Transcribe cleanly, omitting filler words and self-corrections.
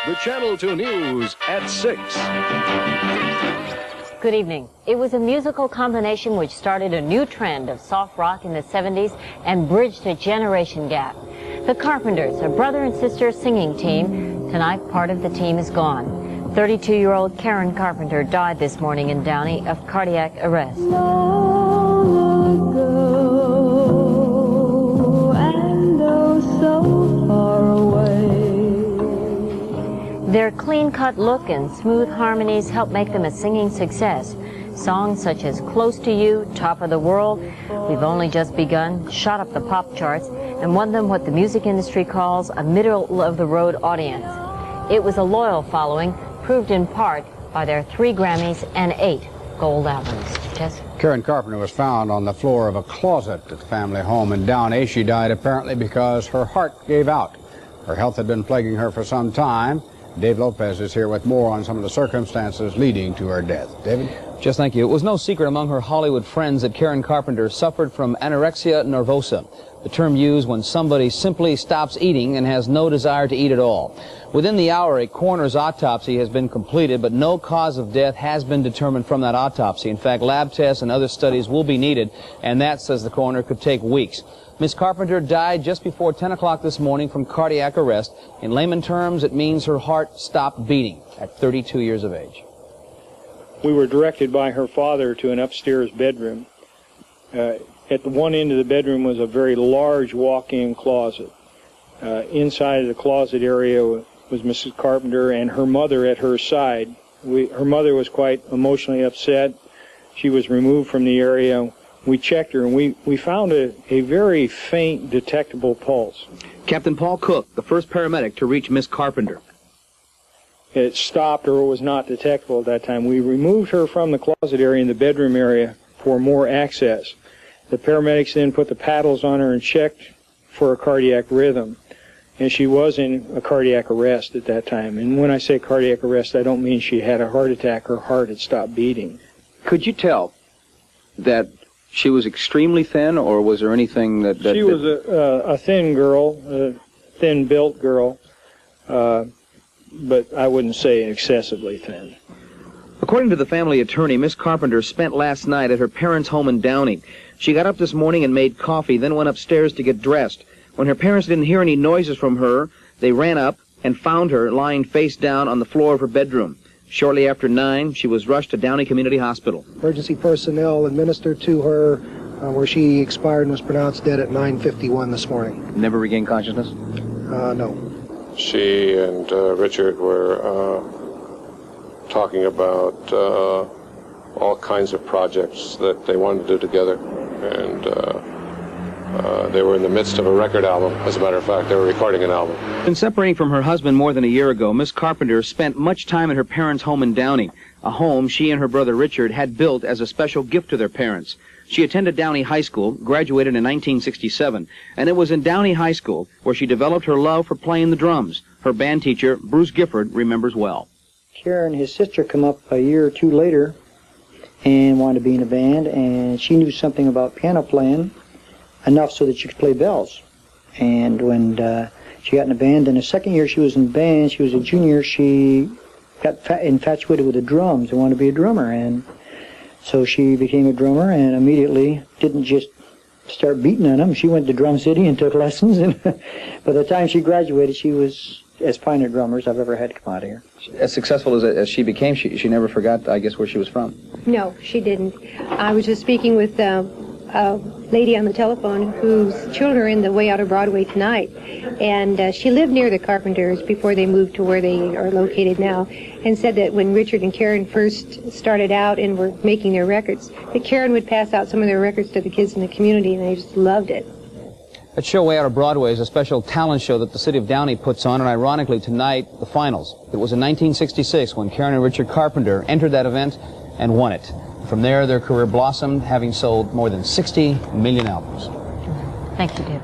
The Channel 2 News at 6. Good evening. It was a musical combination which started a new trend of soft rock in the 70s and bridged a generation gap. The Carpenters, a brother and sister singing team. Tonight, part of the team is gone. 32-year-old Karen Carpenter died this morning in Downey of cardiac arrest. Long ago, and oh so far away. Their clean-cut look and smooth harmonies help make them a singing success. Songs such as Close to You, Top of the World, We've Only Just Begun, shot up the pop charts and won them what the music industry calls a middle-of-the-road audience. It was a loyal following, proved in part by their 3 Grammys and 8 gold albums. Jess? Karen Carpenter was found on the floor of a closet at the family home in Downey. She died apparently because her heart gave out. Her health had been plaguing her for some time. Dave Lopez is here with more on some of the circumstances leading to her death. David? Just thank you. It was no secret among her Hollywood friends that Karen Carpenter suffered from anorexia nervosa, the term used when somebody simply stops eating and has no desire to eat at all. Within the hour, a coroner's autopsy has been completed, but no cause of death has been determined from that autopsy. In fact, lab tests and other studies will be needed, and that, says the coroner, could take weeks. Miss Carpenter died just before 10 o'clock this morning from cardiac arrest. In layman terms, it means her heart stopped beating at 32 years of age. We were directed by her father to an upstairs bedroom. At the one end of the bedroom was a very large walk-in closet. Inside of the closet area was Mrs. Carpenter and her mother at her side. Her mother was quite emotionally upset. She was removed from the area. We checked her, and we found a very faint detectable pulse. Captain Paul Cook, the first paramedic to reach Miss Carpenter. It stopped or was not detectable at that time. We removed her from the closet area in the bedroom area for more access. The paramedics then put the paddles on her and checked for a cardiac rhythm. And she was in a cardiac arrest at that time. And when I say cardiac arrest, I don't mean she had a heart attack. Her heart had stopped beating. Could you tell that she was extremely thin, or was there anything that... She was a thin girl, a thin-built girl, but I wouldn't say excessively thin. According to the family attorney, Miss Carpenter spent last night at her parents' home in Downey. She got up this morning and made coffee, then went upstairs to get dressed. When her parents didn't hear any noises from her, they ran up and found her lying face down on the floor of her bedroom. Shortly after 9, she was rushed to Downey Community Hospital. Emergency personnel administered to her where she expired and was pronounced dead at 9:51 this morning. Never regained consciousness? No. She and Richard were talking about all kinds of projects that they wanted to do together, and they were in the midst of a record album. As a matter of fact, they were recording an album. Since separating from her husband more than a year ago, Miss Carpenter spent much time at her parents' home in Downey, a home she and her brother Richard had built as a special gift to their parents. She attended Downey High School, graduated in 1967, and it was in Downey High School where she developed her love for playing the drums. Her band teacher, Bruce Gifford, remembers well. Karen, his sister, come up a year or two later and wanted to be in a band, and she knew something about piano playing, enough so that she could play bells. And when she got in a band, in the second year she was in band, she was a junior, she got infatuated with the drums and wanted to be a drummer. And so she became a drummer and immediately didn't just start beating on them. She went to Drum City and took lessons. And by the time she graduated, she was as fine a drummer as I've ever had come out of here. As successful as she became, she never forgot, I guess, where she was from. No, she didn't. I was just speaking with a lady on the telephone whose children are in the Way Out of Broadway tonight, and she lived near the Carpenters before they moved to where they are located now, and said that when Richard and Karen first started out and were making their records, that Karen would pass out some of their records to the kids in the community, and they just loved it. That show, Way Out of Broadway, is a special talent show that the city of Downey puts on, and ironically tonight, the finals. It was in 1966 when Karen and Richard Carpenter entered that event and won it. From there, their career blossomed, having sold more than 60 million albums. Thank you, David.